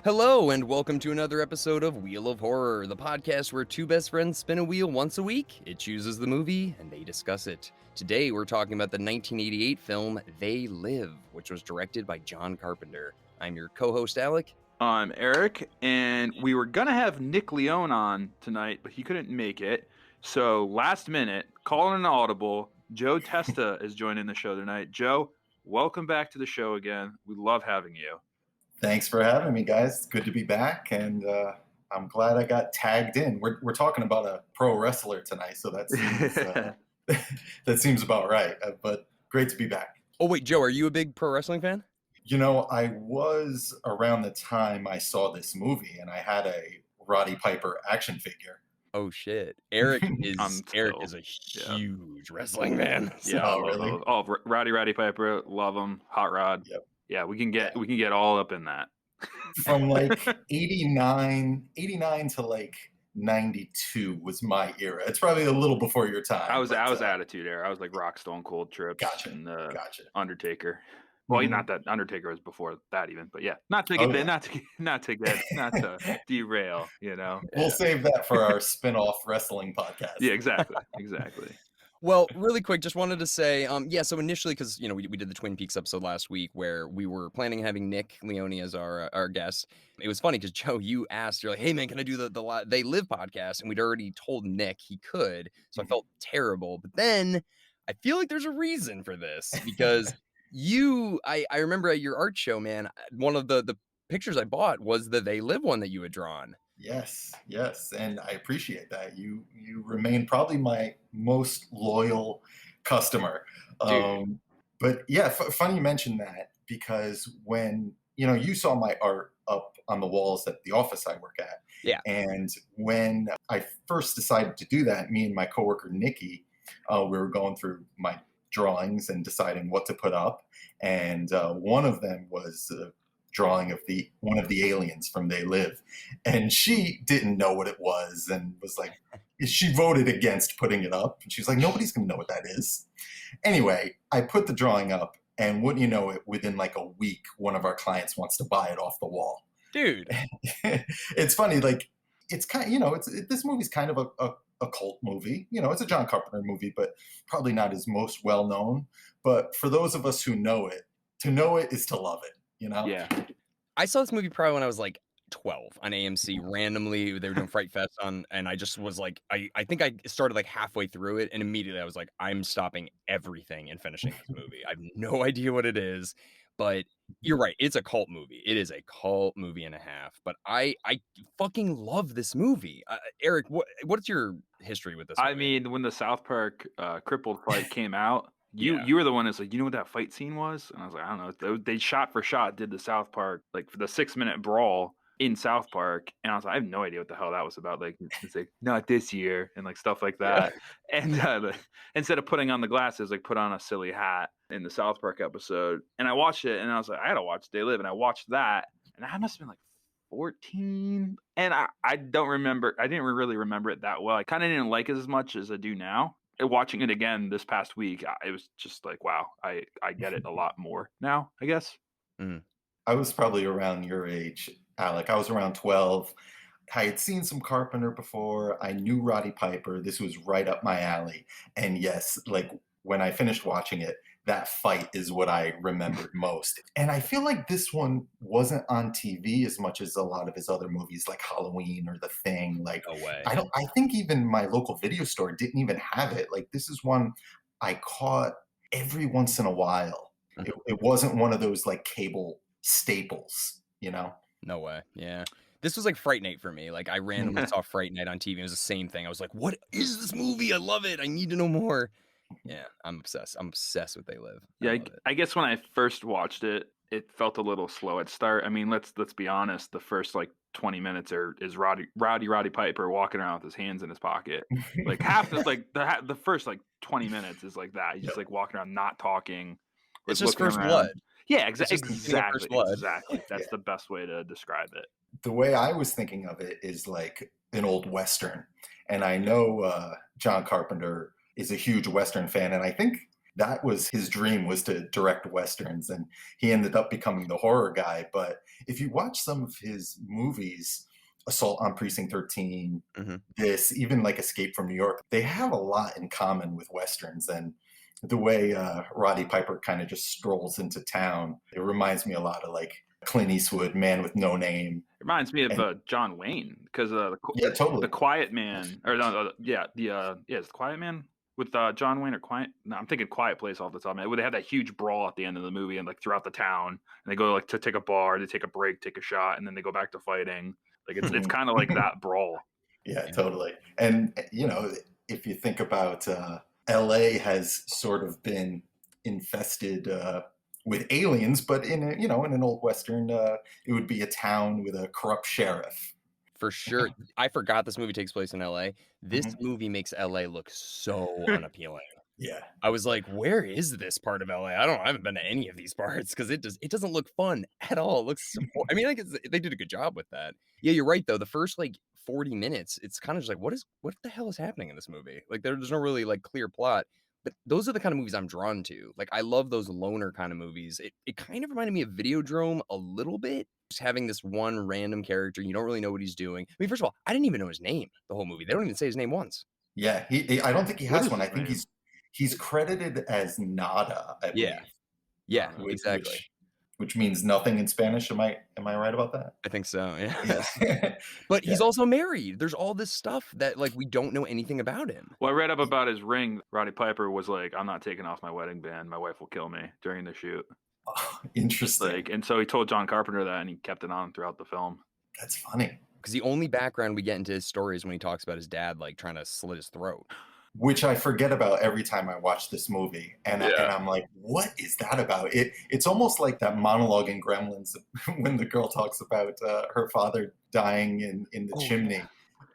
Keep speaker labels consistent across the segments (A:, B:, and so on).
A: Hello, and welcome to another episode of Wheel of Horror, the podcast where two best friends spin a wheel once a week. It chooses the movie, and they discuss it. Today, we're talking about the 1988 film They Live, which was directed by John Carpenter. I'm your co-host, Alec.
B: I'm Erik, and we were going to have Nick Leone on tonight, but he couldn't make it. So, last minute, calling an audible, Joe Testa is joining the show tonight. Joe, welcome back to the show again. We love having you.
C: Thanks for having me, guys. It's good to be back, and I'm glad I got tagged in. We're talking about a pro wrestler tonight, so that seems, that seems about right. But great to be back.
A: Oh, wait, Joe, are you a big pro wrestling fan?
C: You know, I was around the time I saw this movie, and I had a Roddy Piper action figure.
A: Oh, shit. Erik is a huge wrestling fan.
B: Yeah,
C: oh, really?
B: Roddy Piper, love him. Hot Rod.
C: Yep.
B: Yeah, we can get all up in that.
C: From like 89 to like 92 was my era. It's probably a little before your time.
B: I was Attitude Era. I was like Rock, Stone Cold, Trips,
C: Gotcha.
B: and Undertaker. Well, not that Undertaker was before that even, but yeah, not to derail, you know.
C: We'll save that for our spin-off wrestling podcast.
B: Yeah, exactly.
A: Well, really quick, just wanted to say, so initially, because, you know, we did the Twin Peaks episode last week where we were planning on having Nick Leone as our guest. It was funny because, Joe, you asked, you're like, hey, man, can I do the They Live podcast? And we'd already told Nick he could, so I felt terrible. But then I feel like there's a reason for this because I remember at your art show, man, one of the pictures I bought was the They Live one that you had drawn.
C: Yes, and I appreciate that. You remain probably my most loyal customer. But yeah, funny you mentioned that because when you saw my art up on the walls at the office I work at, and when I first decided to do that, me and my coworker Nikki, we were going through my drawings and deciding what to put up, and one of them was drawing of one of the aliens from They Live, and she didn't know what it was and was like, she voted against putting it up, and she's like, nobody's gonna know what that is. Anyway, I put the drawing up, and wouldn't you know it, within like a week one of our clients wants to buy it off the wall.
A: Dude.
C: It's funny, like it's kind of, this movie's kind of a cult movie. It's a John Carpenter movie, but probably not his most well known. But for those of us who know it, to know it is to love it.
B: Yeah.
A: I saw this movie probably when I was like 12 on AMC randomly. They were doing Fright Fest and I just was like, I think I started like halfway through it, and immediately I was like, I'm stopping everything and finishing this movie. I have no idea what it is, but you're right. It's a cult movie. It is a cult movie and a half, but I fucking love this movie. Erik, what's your history with this movie?
B: I mean, when the South Park crippled fight came out, you were the one that's like, you know what that fight scene was? And I was like, I don't know. They shot for shot did the South Park, like for the 6-minute brawl in South Park. And I was like, I have no idea what the hell that was about. Like, it's like, not this year, and like stuff like that. Yeah. And instead of putting on the glasses, like put on a silly hat in the South Park episode. And I watched it and I was like, I gotta watch They Live. And I watched that, and I must have been like 14. And I don't remember. I didn't really remember it that well. I kind of didn't like it as much as I do now. Watching it again this past week, it was just like, wow, I get it a lot more now, I guess.
C: I was probably around your age, Alec. I was around 12. I had seen some Carpenter before. I knew Roddy Piper. This was right up my alley. And yes, like when I finished watching it, that fight is what I remembered most. And I feel like this one wasn't on TV as much as a lot of his other movies, like Halloween or The Thing. Like,
A: no way.
C: I think even my local video store didn't even have it. Like, this is one I caught every once in a while. It wasn't one of those like cable staples,
A: No way. Yeah. This was like Fright Night for me. Like, I randomly saw Fright Night on TV. It was the same thing. I was like, what is this movie? I love it. I need to know more. Yeah, I'm obsessed. I'm obsessed with They Live.
B: Yeah, I guess when I first watched it, it felt a little slow at start. I mean, let's be honest. The first like 20 minutes is Roddy Piper walking around with his hands in his pocket. Like half the first like 20 minutes is like that. He's just like walking around, not talking.
A: It's just First Blood.
B: Yeah, exactly. That's the best way to describe it.
C: The way I was thinking of it is like an old Western. And I know John Carpenter is a huge Western fan. And I think that was his dream, was to direct westerns, and he ended up becoming the horror guy. But if you watch some of his movies, Assault on Precinct 13,
A: Hmm.
C: this, even like Escape from New York, they have a lot in common with westerns. And the way Roddy Piper kind of just strolls into town, it reminds me a lot of like Clint Eastwood, Man with No Name.
B: It reminds me of
C: And
B: John Wayne, because
C: yeah,
B: the
C: totally.
B: Quiet Man, or no, it's the Quiet Man with John Wayne, or Quiet. No, I'm thinking Quiet Place off the top of my head, where they have that huge brawl at the end of the movie and like throughout the town, and they go like to take a bar, they take a break, take a shot, and then they go back to fighting. Like it's kind of like that brawl.
C: Yeah,
A: Yeah.
C: totally. And if you think about LA has sort of been infested with aliens, but in an old western, it would be a town with a corrupt sheriff.
A: For sure. I forgot this movie takes place in LA. This
C: Mhm.
A: movie makes LA look so unappealing.
C: Yeah.
A: I was like, "Where is this part of LA? I haven't been to any of these parts because it doesn't look fun at all. It looks so I mean, I guess they did a good job with that. Yeah, you're right though. The first like 40 minutes, it's kind of just like, what the hell is happening in this movie? Like there's no really like clear plot. But those are the kind of movies I'm drawn to. Like I love those loner kind of movies. It kind of reminded me of Videodrome a little bit. Just having this one random character, you don't really know what he's doing. I mean, first of all, I didn't even know his name the whole movie. They don't even say his name once.
C: Yeah, I don't think he
B: What
C: has
B: is
C: one. I
B: his
C: think
B: name?
C: he's credited as Nada, I
A: Yeah.
C: believe,
A: Yeah,
C: which
A: exactly.
C: which means nothing in Spanish. Am I right about that?
A: I think so. Yeah.
C: Yeah.
A: But he's
C: Yeah.
A: also married. There's all this stuff that, like, we don't know anything about him.
B: Well, I read up about his ring. Roddy Piper was like, "I'm not taking off my wedding band. My wife will kill me during the shoot."
C: Oh, interesting.
B: Like, and so he told John Carpenter that, and he kept it on throughout the film.
C: That's funny.
A: Because the only background we get into his story is when he talks about his dad, like, trying to slit his throat.
C: Which I forget about every time I watch this movie, and
B: Yeah.
C: I'm like, what is that about? It's almost like that monologue in Gremlins when the girl talks about her father dying in the
A: Oh,
C: chimney.
A: yeah.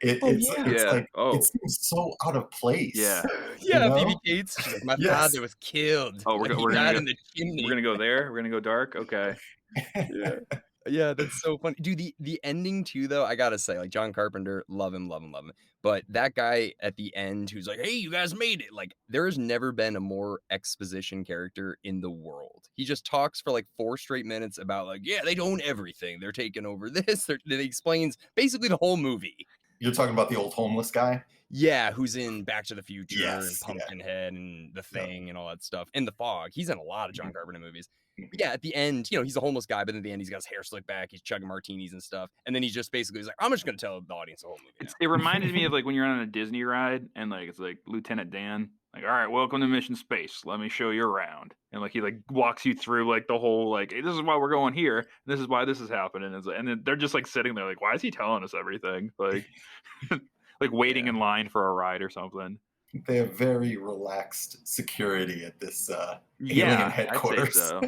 C: It,
A: Oh,
C: it's
A: yeah.
C: it's
B: Yeah.
C: like it
B: Oh.
C: seems so out of place,
B: Yeah.
C: you
A: Yeah, Phoebe
C: know?
A: Cates. She's like, "My
C: Yes.
A: father was killed.
B: Oh,
A: He
B: we're gonna
A: died
B: go.
A: in the
B: We're
A: chimney."
B: gonna go there. We're gonna go dark. Okay.
A: Yeah. Yeah, that's so funny. Dude, the ending too, though, I gotta say, like John Carpenter, love him, love him, love him. But that guy at the end who's like, "Hey, you guys made it." Like, there has never been a more exposition character in the world. He just talks for like 4 straight minutes about like, yeah, they own everything. They're taking over this. Then he explains basically the whole movie.
C: You're talking about the old homeless guy?
A: Yeah, who's in Back to the Future and
C: Yes. Yeah.
A: Pumpkinhead and The
C: Yep.
A: Thing and all that stuff. And The Fog. He's in a lot of John
C: Mhm.
A: Carpenter movies. But
C: Mhm.
A: yeah, at the end, he's a homeless guy, but at the end, he's got his hair slicked back. He's chugging martinis and stuff. And then he's just basically he's like, I'm just going to tell the audience the whole movie now.
B: It reminded me of like when you're on a Disney ride and like it's like Lieutenant Dan, like, "All right, welcome to Mission Space. Let me show you around." And like he like walks you through like the whole like, "Hey, this is why we're going here. This is why this is happening." And then they're just like sitting there like, "Why is he telling us everything?" Like like waiting
C: Yeah.
B: in line for a ride or something.
C: They have very relaxed security at this alien
B: Yeah, I'd say
C: headquarters.
B: so.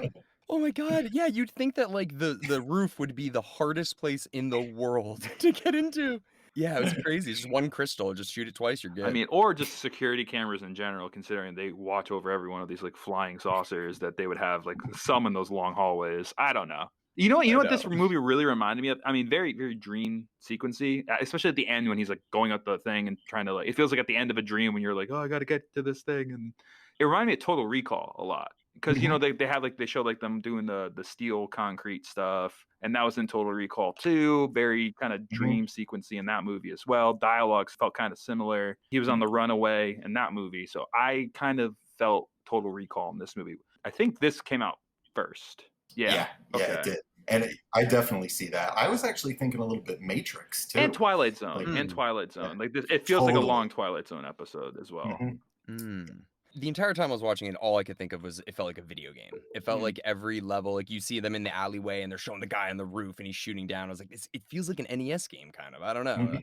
A: Oh my God. Yeah, you'd think that like the roof would be the hardest place in the world to get into. Yeah, it was crazy. It's just one crystal. Just shoot it twice, you're
B: I
A: good.
B: mean, or just security cameras in general, considering they watch over every one of these like flying saucers that they would have like some in those long hallways. I don't know. You
A: I
B: know what
A: know.
B: this movie really reminded me of? I mean, very, very dream sequency, especially at the end when he's like going up the thing and trying to like. It feels like at the end of a dream when you're like, oh, I got to get to this thing, and it reminded me of Total Recall a lot because
C: Mhm.
B: they have like they show like them doing the steel concrete stuff, and that was in Total Recall too. Very kind of dream sequency in that movie as well. Dialogues felt kind of similar. He was on the runaway in that movie, so I kind of felt Total Recall in this movie. I think this came out first. Yeah.
C: Yeah,
B: Okay.
C: it did. And I definitely see that. I was actually thinking a little bit Matrix too.
B: And Twilight
C: Like,
B: Zone. And
A: Mm,
B: Twilight
C: yeah,
B: Zone. Like this, it feels like a
C: totally.
B: long Twilight Zone episode as well.
C: Mhm.
A: mm. The entire time I was watching it, all I could think of was it felt like a video game. It felt like every level, like you see them in the alleyway and they're showing the guy on the roof and he's shooting down. I was like, it feels like an NES game, kind of. I don't know.
C: Mhm.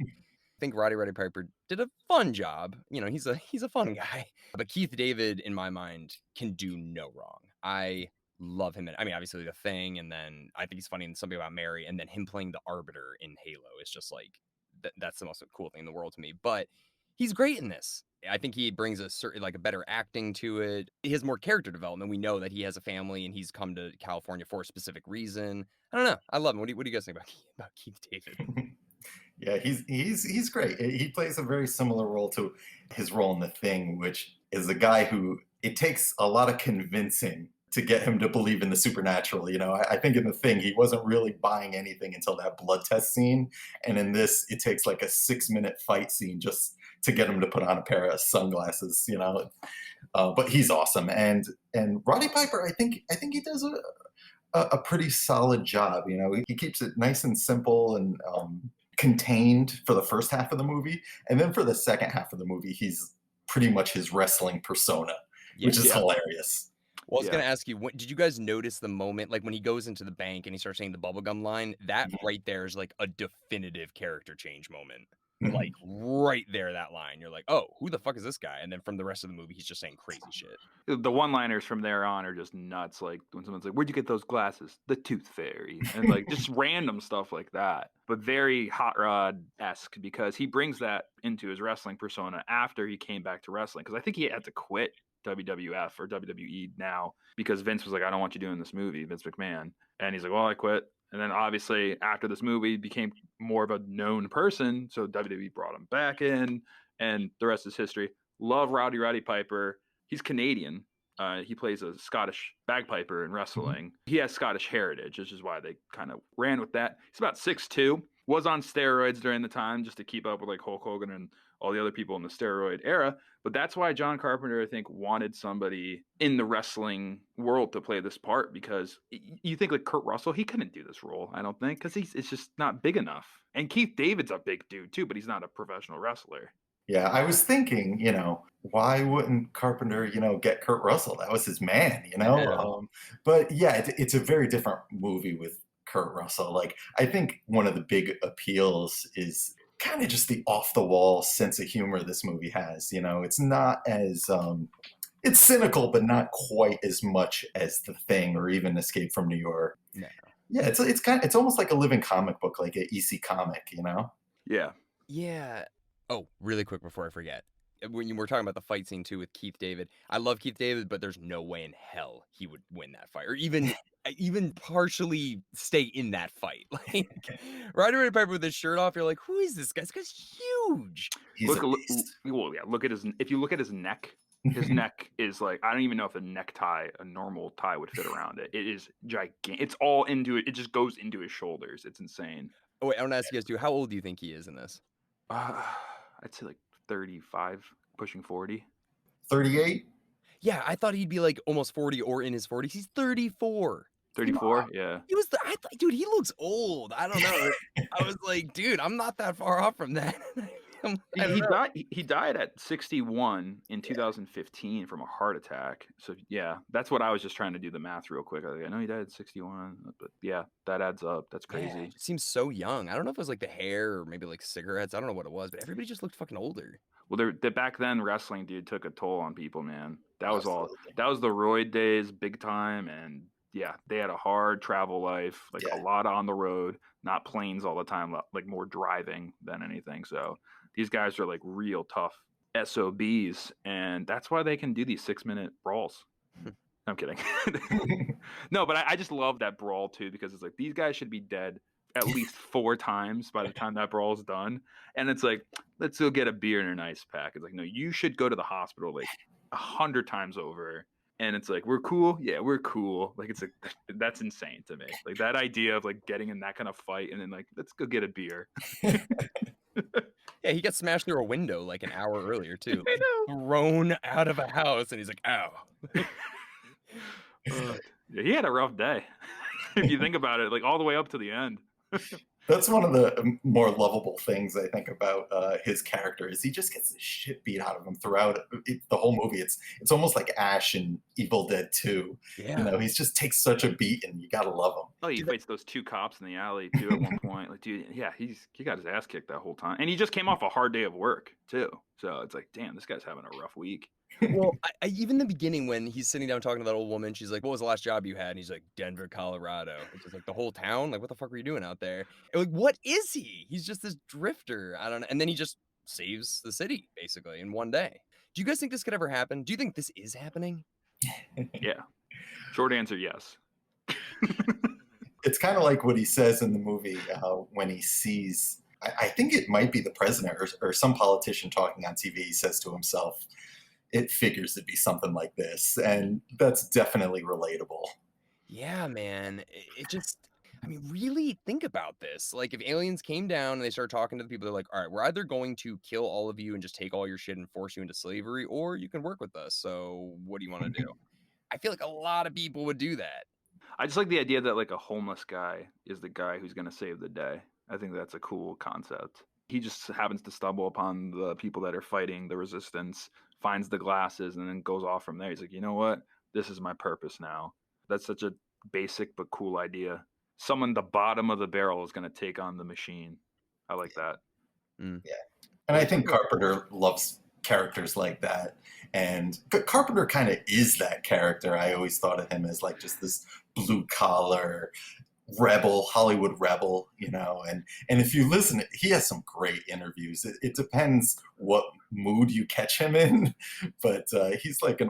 A: Think Roddy Piper did a fun job. He's a fun guy. But Keith David, in my mind, can do no wrong. I love him. I mean, obviously The Thing, and then I think he's funny in Something About Mary, and then him playing the Arbiter in Halo is just like that's the most cool thing in the world to me. But he's great in this. I think he brings a certain like a better acting to it. He has more character development. We know that he has a family and he's come to California for a specific reason. I don't know. I love him. What do you guys think about Keith David?
C: Yeah, he's great. He plays a very similar role to his role in The Thing, which is a guy who it takes a lot of convincing to get him to believe in the supernatural. I think in The Thing, he wasn't really buying anything until that blood test scene. And in this, it takes like a 6-minute fight scene just to get him to put on a pair of sunglasses. But he's awesome. And Roddy Piper, I think he does a pretty solid job. He keeps it nice and simple and contained for the first half of the movie. And then for the second half of the movie, he's pretty much his wrestling persona, which is hilarious.
A: Well, I was going to ask you, did you guys notice the moment, like when he goes into the bank and he starts saying the bubblegum line? That right there is like a definitive character change moment. Like right there, that line. You're like, oh, who the fuck is this guy? And then from the rest of the movie, he's just saying crazy shit.
B: The one-liners from there on are just nuts. Like when someone's like, "Where'd you get those glasses?" The Tooth Fairy, and like just random stuff like that. But very Hot Rod-esque because he brings that into his wrestling persona after he came back to wrestling. Because I think he had to quit WWF or WWE now because Vince was like, "I don't want you doing this movie," Vince McMahon, and he's like, "Well, I quit." And then obviously after this movie, he became more of a known person, so WWE brought him back in, and the rest is history. Love Roddy Piper. He's Canadian. He plays a Scottish bagpiper in wrestling. He has Scottish heritage, which is why they kind of ran with that. He's about 6'2", was on steroids during the time just to keep up with like Hulk Hogan and all the other people in the steroid era. But that's why John Carpenter, I think, wanted somebody in the wrestling world to play this part, because you think like Kurt Russell, he couldn't do this role, I don't think, because it's just not big enough. And Keith David's a big dude too, but he's not a professional wrestler.
C: Yeah, I was thinking, why wouldn't Carpenter, get Kurt Russell? That was his man, But yeah, it's a very different movie with Kurt Russell. Like, I think one of the big appeals is kind of just the off-the-wall sense of humor this movie has. It's not as it's cynical, but not quite as much as The Thing or even Escape from New York.
A: No.
C: Yeah, it's almost like a living comic book, like an EC comic,
B: Yeah.
A: Yeah. Oh, really quick before I forget. When you were talking about the fight scene too with Keith David, I love Keith David, but there's no way in hell he would win that fight, or even partially stay in that fight. Like Roddy Piper with his shirt off, you're like, who is this guy? This guy's huge.
C: He's a beast.
B: Look at his. If you look at his neck, his neck is like, I don't even know if a normal tie would fit around it. It is gigantic. It's all into it. It just goes into his shoulders. It's insane.
A: Oh wait, I want to ask you guys too. How old do you think he is in this?
B: I'd say like 35, pushing 40.
C: 38?
A: Yeah, I thought he'd be like almost 40 or in his 40s. He's 34.
B: 34, yeah.
A: Dude, he looks old. I don't know. I was like, dude, I'm not that far off from that.
B: He died at 61 in 2015 from a heart attack. So yeah, that's what I was just trying to do the math real quick. I know he died at 61, but yeah, that adds up. That's crazy.
A: Yeah, it seems so young. I don't know if it was like the hair or maybe like cigarettes. I don't know what it was, but everybody just looked fucking older.
B: Well, back then wrestling, dude, took a toll on people, man. That was all. That was the roid days, big time, and yeah, they had a hard travel life, like a lot on the road, not planes all the time, like more driving than anything. So these guys are like real tough SOBs, and that's why they can do these 6-minute brawls. I'm kidding. No, but I just love that brawl too, because it's like these guys should be dead at least 4 times by the time that brawl is done. And it's like, let's go get a beer and an ice pack. It's like, no, you should go to the hospital like 100 times over. And it's like, we're cool. Yeah, we're cool. Like, it's like, that's insane to me. Like that idea of like getting in that kind of fight and then like, let's go get a beer.
A: Yeah, he got smashed through a window like an hour earlier too.
B: I
A: know. Thrown out of a house, and he's like, "Ow."
B: Yeah, he had a rough day. If you think about it, like all the way up to the end.
C: That's one of the more lovable things I think about his character is he just gets the shit beat out of him throughout the whole movie. It's almost like Ash in Evil Dead 2.
A: Yeah.
C: He just takes such a beat, and you gotta love him.
B: Oh, he fights those 2 cops in the alley too at one point. Like, dude, yeah, he got his ass kicked that whole time, and he just came off a hard day of work too. So it's like, damn, this guy's having a rough week.
A: Well, even the beginning when he's sitting down talking to that old woman, she's like, "What was the last job you had?" And he's like, "Denver, Colorado." It's just like the whole town. Like, what the fuck were you doing out there? And like, what is he? He's just this drifter. I don't know. And then he just saves the city basically in one day. Do you guys think this could ever happen? Do you think this is happening?
B: Yeah. Short answer, yes.
C: It's kind of like what he says in the movie when he sees, I think it might be the president or some politician talking on TV. He says to himself, it figures to be something like this, and that's definitely relatable.
A: Yeah, man. It just, I mean, really think about this. Like, if aliens came down and they started talking to the people, they're like, all right, we're either going to kill all of you and just take all your shit and force you into slavery, or you can work with us. So, what do you want to do? I feel like a lot of people would do that.
B: I just like the idea that like a homeless guy is the guy who's going to save the day. I think that's a cool concept. He just happens to stumble upon the people that are fighting the resistance, finds the glasses, and then goes off from there. He's like, you know what? This is my purpose now. That's such a basic but cool idea. Someone the bottom of the barrel is going to take on the machine. I like that.
A: Mm.
C: Yeah. And I think Carpenter loves characters like that. And Carpenter kind of is that character. I always thought of him as like just this blue collar rebel, Hollywood rebel, and if you listen, he has some great interviews. It depends what mood you catch him in, but he's like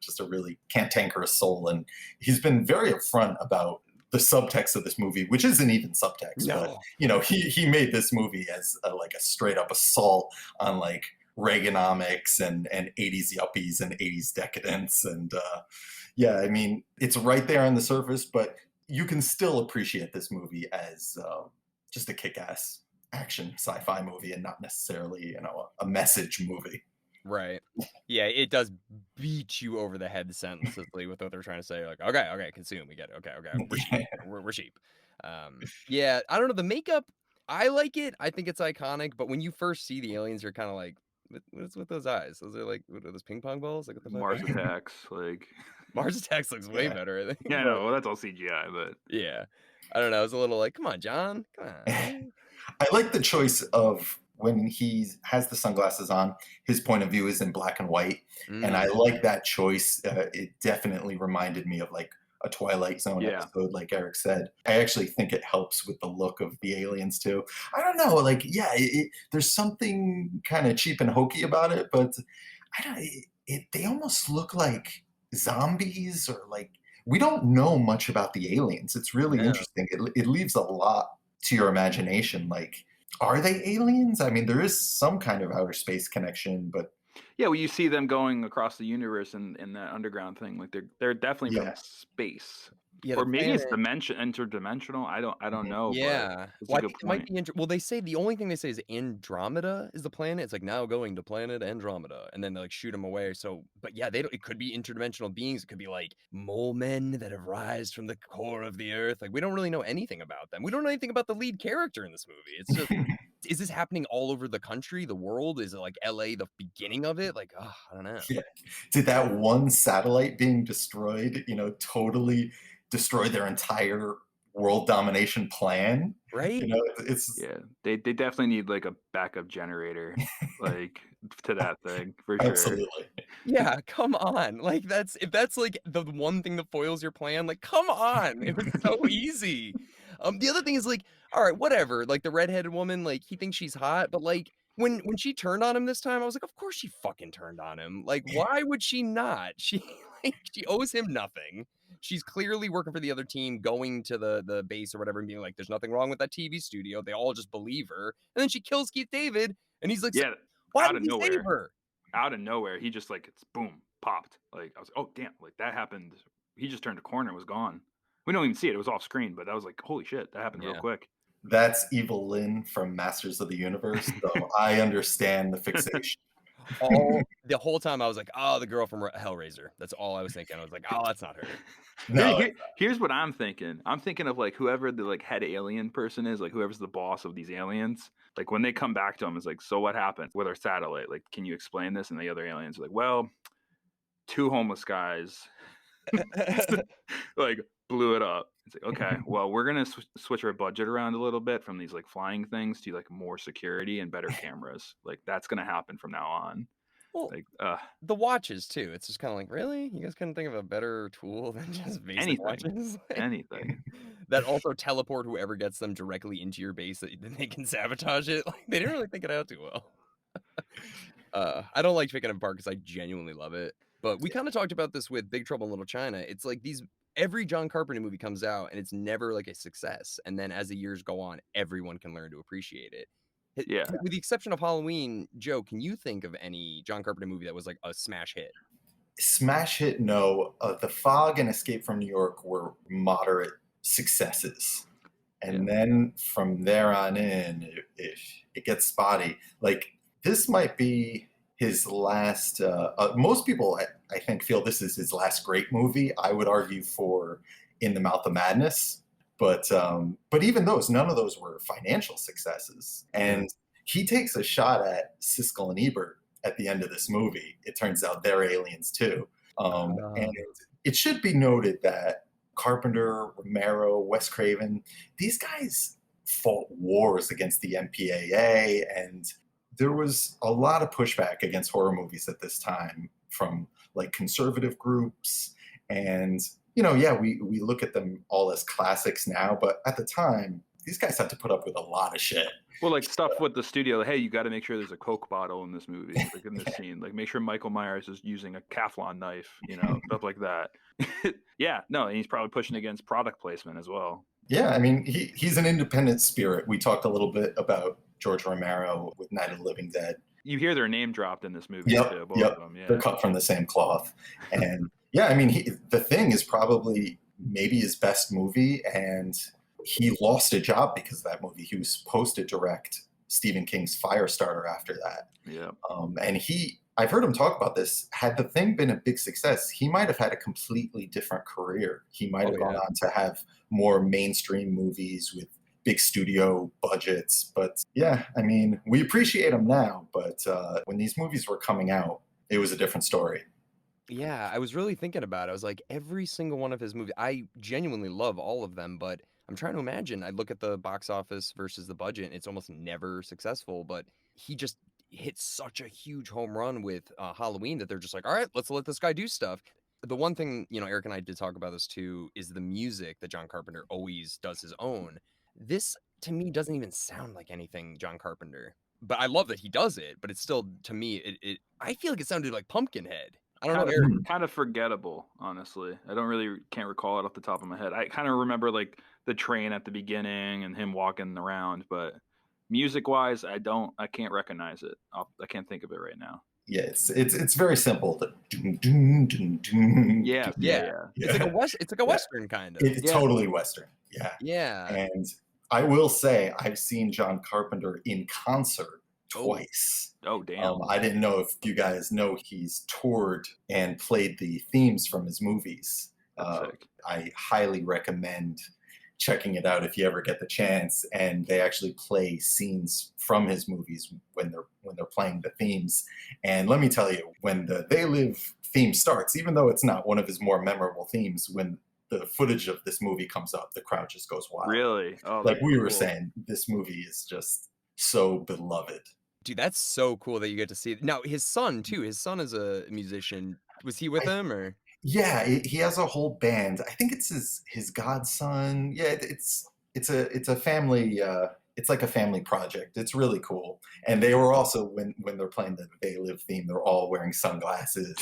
C: just a really cantankerous soul. And he's been very upfront about the subtext of this movie, which isn't even subtext, but he made this movie as like a straight up assault on like Reaganomics and 80s yuppies and 80s decadence. And yeah, I mean, it's right there on the surface, but you can still appreciate this movie as just a kick-ass action sci-fi movie and not necessarily, a message movie.
A: Right. Yeah, it does beat you over the head senselessly with what they're trying to say. Like, okay, consume, we get it. Okay, we're sheep. We're sheep. Yeah, I don't know. The makeup, I like it. I think it's iconic. But when you first see the aliens, you're kind of like, what's with those eyes? Those are like, what are those ping pong balls? Like, what the fuck?
B: Mars Attacks, like
A: Mars Attacks looks way better, I think.
B: Yeah, no, well, that's all CGI, but
A: yeah, I don't know. I was a little like, come on, John, come on.
C: I like the choice of when he has the sunglasses on, his point of view is in black and white. And I like that choice. It definitely reminded me of like a Twilight Zone episode, like Erik said. I actually think it helps with the look of the aliens too. I don't know, like, yeah, there's something kind of cheap and hokey about it, but I don't. They almost look like zombies, or like we don't know much about the aliens. It's really interesting. It leaves a lot to your imagination. Like, are they aliens? I mean, there is some kind of outer space connection, but
B: yeah, well, you see them going across the universe in that underground thing. Like they're definitely from space.
A: Yeah,
B: or maybe it's interdimensional. I don't know.
A: Yeah,
B: but it's
A: well,
B: a
A: I
B: good
A: think it
B: point.
A: might be. Well, they say the only thing they say is Andromeda is the planet. It's like now going to planet Andromeda, and then they like shoot them away. So, but yeah, they don't. It could be interdimensional beings. It could be like mole men that have risen from the core of the earth. Like we don't really know anything about them. We don't know anything about the lead character in this movie. It's just. Is this happening all over the country, the world? Is it like LA, the beginning of it? Like, oh, I don't know.
C: Yeah. Did that one satellite being destroyed, totally destroy their entire world domination plan?
A: Right?
C: It's
B: they definitely need like a backup generator, like to that thing for sure.
C: Absolutely.
A: Yeah, come on. Like if that's like the one thing that foils your plan, like come on. It was so easy. The other thing is like, all right, whatever. Like the redheaded woman, like he thinks she's hot, but like when she turned on him this time, I was like, of course she fucking turned on him. Like, why would she not? She she owes him nothing. She's clearly working for the other team, going to the base or whatever, and being like, there's nothing wrong with that TV studio. They all just believe her. And then she kills Keith David, and he's like,
B: yeah,
A: why
B: out
A: did
B: of
A: he
B: nowhere.
A: save her?
B: Out of nowhere, he just like it's boom, popped. Like I was like, oh damn, like that happened. He just turned a corner and was gone. We don't even see it. It was off screen, but that was like, holy shit, that happened real quick.
C: That's Evil Lynn from Masters of the Universe, so I understand the fixation.
A: The whole time I was like, oh, the girl from Hellraiser. That's all I was thinking. I was like, oh, that's not her.
C: No,
B: here's what I'm thinking. I'm thinking of like whoever the like head alien person is, like whoever's the boss of these aliens. Like when they come back to him, it's like, so what happened with our satellite? Like, can you explain this? And the other aliens are like, well, two homeless guys like blew it up. It's like, okay, well, we're gonna switch our budget around a little bit from these like flying things to like more security and better cameras. Like that's gonna happen from now on.
A: Well,
B: like
A: the watches too. It's just kind of like, really? You guys couldn't think of a better tool than just basic watches?
B: Anything
A: that also teleport whoever gets them directly into your base, that then they can sabotage it. Like they didn't really think it out too well. I don't like picking it apart because I genuinely love it. But we kind of talked about this with Big Trouble in Little China. It's like every John Carpenter movie comes out and it's never like a success. And then as the years go on, everyone can learn to appreciate it.
B: Yeah.
A: With the exception of Halloween, Joe, can you think of any John Carpenter movie that was like a smash hit?
C: Smash hit, no. The Fog and Escape from New York were moderate successes.
B: Yeah.
C: And then from there on in, it gets spotty. Like, this might be his last. Most people, I think, feel this is his last great movie. I would argue for In the Mouth of Madness. But even those, none of those were financial successes. And he takes a shot at Siskel and Ebert at the end of this movie. It turns out they're aliens too. And it should be noted that Carpenter, Romero, Wes Craven, these guys fought wars against the MPAA, and there was a lot of pushback against horror movies at this time from like conservative groups. And, yeah, we look at them all as classics now, but at the time, these guys had to put up with a lot of shit.
B: Well, like stuff with the studio. Hey, you got to make sure there's a Coke bottle in this movie, like in this scene. Like, make sure Michael Myers is using a Teflon knife, stuff like that. Yeah, no, and he's probably pushing against product placement as well.
C: Yeah, I mean, he's an independent spirit. We talked a little bit about George Romero with Night of the Living Dead.
B: You hear their name dropped in this movie
C: Yep,
B: too, both
C: yep.
B: of them. Yeah,
C: They're cut from the same cloth. And yeah, I mean, The Thing is probably maybe his best movie, and he lost a job because of that movie. He was supposed to direct Stephen King's Firestarter after that.
B: Yeah.
C: And I've heard him talk about this. Had The Thing been a big success, he might have had a completely different career. He might have gone on to have more mainstream movies with big studio budgets. But yeah, I mean, we appreciate him now. But when these movies were coming out, it was a different story.
A: Yeah, I was really thinking about it. I was like, every single one of his movies, I genuinely love all of them, but I'm trying to imagine. I look at the box office versus the budget, and it's almost never successful, but he just hit such a huge home run with Halloween that they're just like, all right, let's let this guy do stuff. The one thing, Eric and I did talk about this too, is the music that John Carpenter always does his own. This, to me, doesn't even sound like anything John Carpenter. But I love that he does it, but it's still, to me, I feel like it sounded like Pumpkinhead. I don't know, Eric.
B: Kind of forgettable, honestly. Can't recall it off the top of my head. I kind of remember like the train at the beginning and him walking around, but music-wise, I can't recognize it. I can't think of it right now.
C: Yeah, it's very simple.
B: Yeah.
A: It's like a Western kind of.
C: It's totally Western. Yeah.
A: Yeah.
C: And I will say I've seen John Carpenter in concert twice.
B: Oh, damn.
C: I didn't know if you guys know he's toured and played the themes from his movies. I highly recommend checking it out if you ever get the chance. And they actually play scenes from his movies when they're playing the themes. And let me tell you, when the They Live theme starts, even though it's not one of his more memorable themes, when the footage of this movie comes up, the crowd just goes wild.
B: Really? Oh,
C: like we were saying, this movie is just so beloved.
A: Dude, that's so cool that you get to see it. Now, his son, too. His son is a musician. Was he with him, or?
C: Yeah, he has a whole band. I think it's his godson. Yeah, it's a family. It's like a family project. It's really cool. And they were also when they're playing the They Live theme, they're all wearing sunglasses,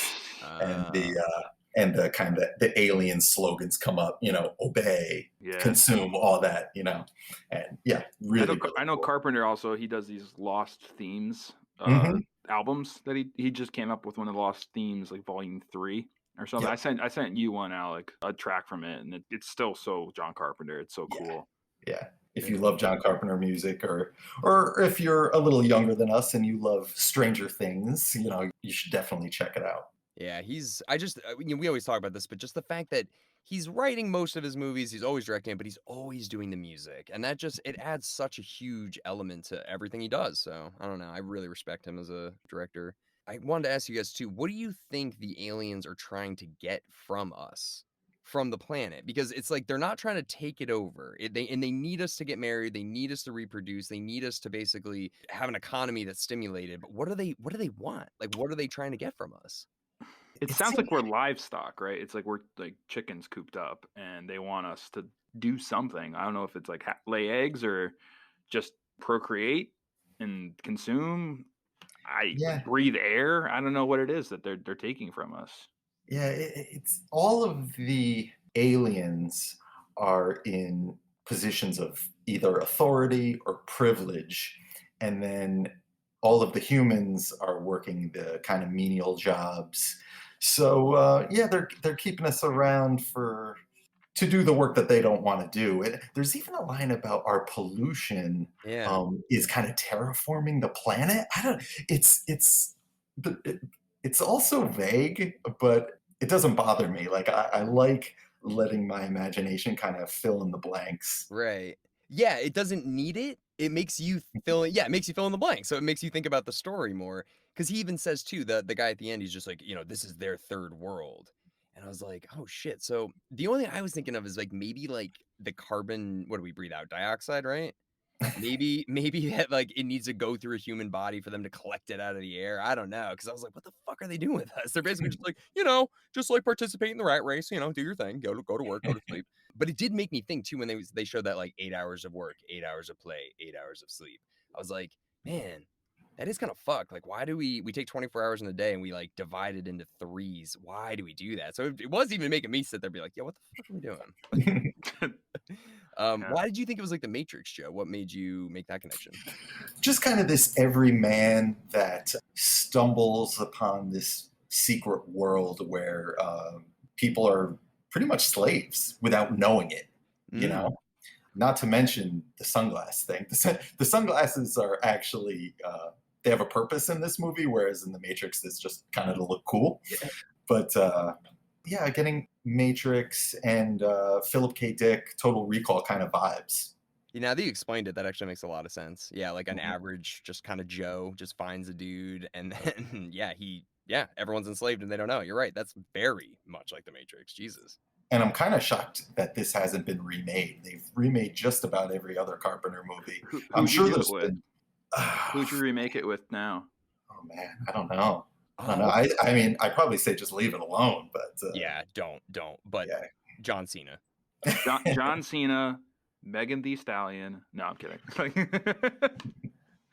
C: and the kind of the alien slogans come up. Obey, consume, all that. And yeah, really.
B: I know cool. Carpenter also, he does these lost themes albums that he just came up with one of the lost themes, like volume 3 or something. Yep. I sent you one, Alec, a track from it, and it's still so John Carpenter. It's so cool.
C: Yeah. If you love John Carpenter music, or if you're a little younger than us and you love Stranger Things, you should definitely check it out.
A: Yeah, we always talk about this, but just the fact that he's writing most of his movies, he's always directing, but he's always doing the music. And that it adds such a huge element to everything he does. So I don't know. I really respect him as a director. I wanted to ask you guys too, what do you think the aliens are trying to get from us, from the planet? Because it's like they're not trying to take it over. They need us to get married. They need us to reproduce. They need us to basically have an economy that's stimulated. But what do they want? Like, what are they trying to get from us?
B: It sounds like we're livestock, right? It's like we're like chickens cooped up, and they want us to do something. I don't know if it's like lay eggs or just procreate and consume. Breathe air. I don't know what it is that they're taking from us.
C: Yeah, it's all of the aliens are in positions of either authority or privilege, and then all of the humans are working the kind of menial jobs. So yeah, they're keeping us around to do the work that they don't want to do. And there's even a line about our pollution
A: Yeah.
C: is kind of terraforming the planet. I don't. The- it, it's also vague, but it doesn't bother me. Like I like letting my imagination kind of fill in the blanks.
A: Right. Yeah, it doesn't need it. It makes you it makes you fill in the blank. So it makes you think about the story more. Because he even says too, the guy at the end, he's just like, this is their third world. And I was like, oh shit. So the only thing I was thinking of is like maybe like the carbon, what do we breathe out? Dioxide, right? Maybe that, like, it needs to go through a human body for them to collect it out of the air. I don't know, because I was like, "What the fuck are they doing with us?" They're basically just like, just like participate in the rat race, do your thing, go to work, go to sleep. But it did make me think too when they showed that like 8 hours of work, 8 hours of play, 8 hours of sleep. I was like, man, that is kind of fucked. Like, why do we take 24 hours in a day and we like divide it into threes? Why do we do that? So it was even making me sit there and be like, yeah, what the fuck are we doing?
B: Yeah.
A: Why did you think it was like The Matrix, Joe? What made you make that connection?
C: Just kind of this everyman that stumbles upon this secret world where people are pretty much slaves without knowing it, you
A: Mm,
C: know? Not to mention the sunglass thing. The sunglasses are actually, they have a purpose in this movie, whereas in The Matrix, it's just kind of to look cool.
A: yeah.
C: But yeah, getting Matrix and Philip K. Dick, Total Recall kind of vibes.
A: Now that you explained it, that actually makes a lot of sense. Yeah, like an
C: Mhm.
A: average, just kind of Joe just finds a dude, and then yeah, everyone's enslaved and they don't know. You're right. That's very much like The Matrix. Jesus.
C: And I'm kind of shocked that this hasn't been remade. They've remade just about every other Carpenter movie. I'm
B: Who'd you
C: sure
B: do it
C: there's
B: with?
C: been.
B: Who'd you remake it with now?
C: Oh man, I don't know. I don't know.
A: Oh,
C: I mean, I'd probably say just leave it alone, but
A: yeah, don't. But
C: yeah.
A: John Cena.
B: John Cena, Megan Thee Stallion. No, I'm kidding.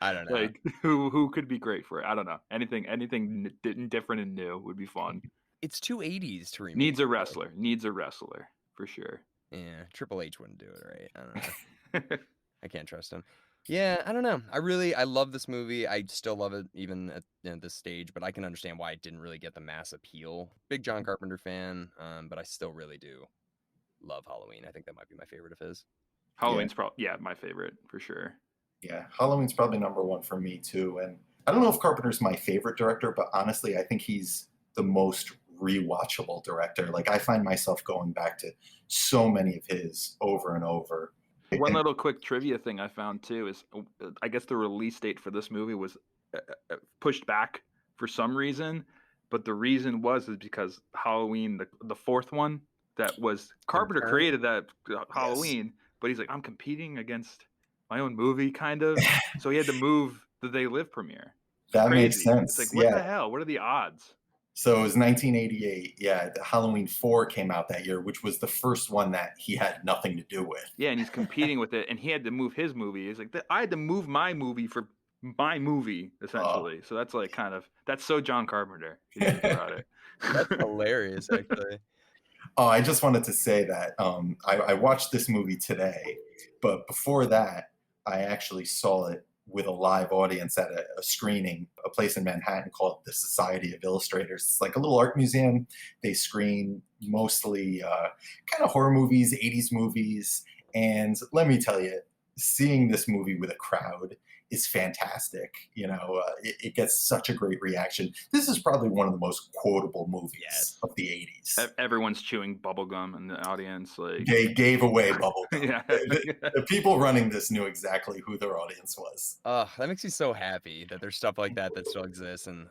A: I don't know.
B: Like who could be great for it? I don't know. Anything different and new would be fun.
A: It's too 80s to remake.
B: Needs a wrestler. Needs a wrestler for sure.
A: Yeah, Triple H wouldn't do it, right? I don't know. I can't trust him. Yeah, I don't know. I love this movie. I still love it even at this stage, but I can understand why it didn't really get the mass appeal. Big John Carpenter fan, but I still really do love Halloween. I think that might be my favorite of his.
B: Halloween's probably my favorite for sure.
C: Yeah, Halloween's probably number one for me too. And I don't know if Carpenter's my favorite director, but honestly, I think he's the most rewatchable director. Like I find myself going back to so many of his over and over.
B: One little quick trivia thing I found too is I guess the release date for this movie was pushed back for some reason, but the reason is because Halloween, the fourth one, that was Carpenter created that Halloween, but he's like, I'm competing against my own movie, kind of. So he had to move the They Live premiere.
C: That makes sense.
B: It's like, what the hell? What are the odds?
C: So it was 1988. Yeah, Halloween 4 came out that year, which was the first one that he had nothing to do with.
B: Yeah, and he's competing with it, and he had to move his movie. He's like, I had to move my movie for my movie, essentially. So that's like that's so John Carpenter. About it.
A: That's hilarious, actually.
C: Oh, I just wanted to say that I watched this movie today, but before that, I actually saw it with a live audience at a screening, a place in Manhattan called the Society of Illustrators. It's like a little art museum. They screen mostly kind of horror movies, 80s movies. And let me tell you, seeing this movie with a crowd is fantastic. It gets such a great reaction. This is probably one of the most quotable movies of the 80s.
B: Everyone's chewing bubblegum in the audience. Like
C: they gave away bubblegum.
B: Yeah.
C: The people running this knew exactly who their audience was.
A: That makes me so happy that there's stuff like that still exists. And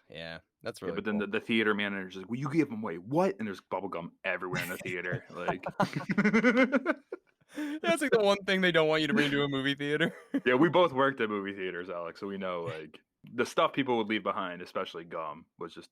A: yeah, that's really
B: but
A: cool.
B: then the theater manager's like, well, you gave them away. What? And there's bubblegum everywhere in the theater. Like
A: that's like the one thing they don't want you to bring to a movie theater.
B: Yeah, we both worked at movie theaters, Alex, so we know like the stuff people would leave behind, especially gum, was just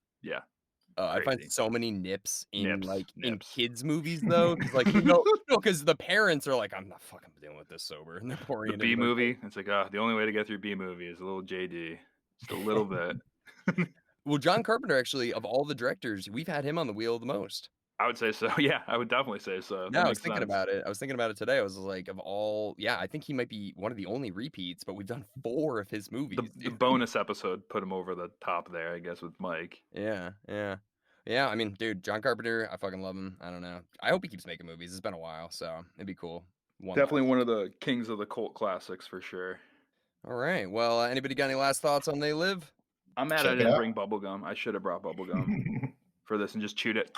A: I find so many nips in
B: Nips.
A: in kids movies though, because because the parents are like, I'm not fucking dealing with this sober, and they're pouring
B: the
A: it.
B: B movie. It's like the only way to get through B movie is a little JD, just a little bit.
A: Well, John Carpenter actually, of all the directors, we've had him on the wheel the most.
B: I would say so. Yeah, I would definitely say so.
A: No,
B: That
A: I was
B: makes
A: thinking
B: sense.
A: about it. I was thinking about it today. I was like, of all, yeah, I think he might be one of the only repeats, but we've done 4 of his
B: The
A: movies,
B: the
A: dude.
B: bonus episode put him over the top there, I guess, with Mike.
A: Yeah, yeah. Yeah, I mean, dude, John Carpenter, I fucking love him. I don't know. I hope he keeps making movies. It's been a while, so it'd be cool. One
B: Definitely
A: last.
B: one of the kings of the cult classics for sure.
A: All right. Well, anybody got any last thoughts on They Live?
B: I'm mad I
C: Check it
B: didn't
C: out.
B: bring bubble gum. I should have brought bubble gum for this and just chewed it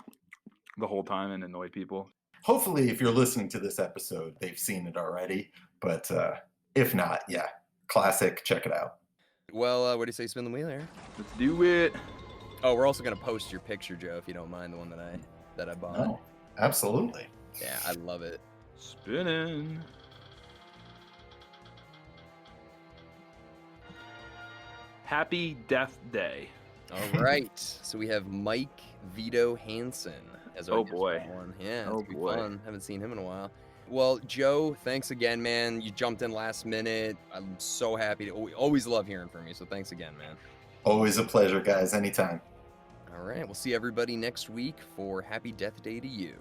B: the whole time and annoyed people.
C: Hopefully, if you're listening to this episode, they've seen it already. But if not, yeah, classic. Check it out.
A: Well, what do you say, spin the wheel, Eric?
B: Let's do it.
A: Oh, we're also gonna post your picture, Joe, if you don't mind, the one that I bought.
C: No, absolutely.
A: Yeah, I love it.
B: Spinning. Happy Death Day.
A: All right. So we have Mike Vito Hansen as our
B: Oh,
A: guest
B: boy.
A: for one. Yeah, it's
B: Oh,
A: gonna be
B: boy.
A: fun. Haven't seen him in a while. Well, Joe, thanks again, man. You jumped in last minute. I'm so happy to always love hearing from you. So thanks again, man.
C: Always a pleasure, guys. Anytime.
A: All right. We'll see everybody next week for Happy Death Day to you.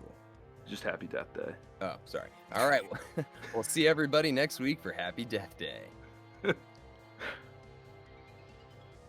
B: Just Happy Death Day.
A: Oh, sorry. All right. We'll see everybody next week for Happy Death Day.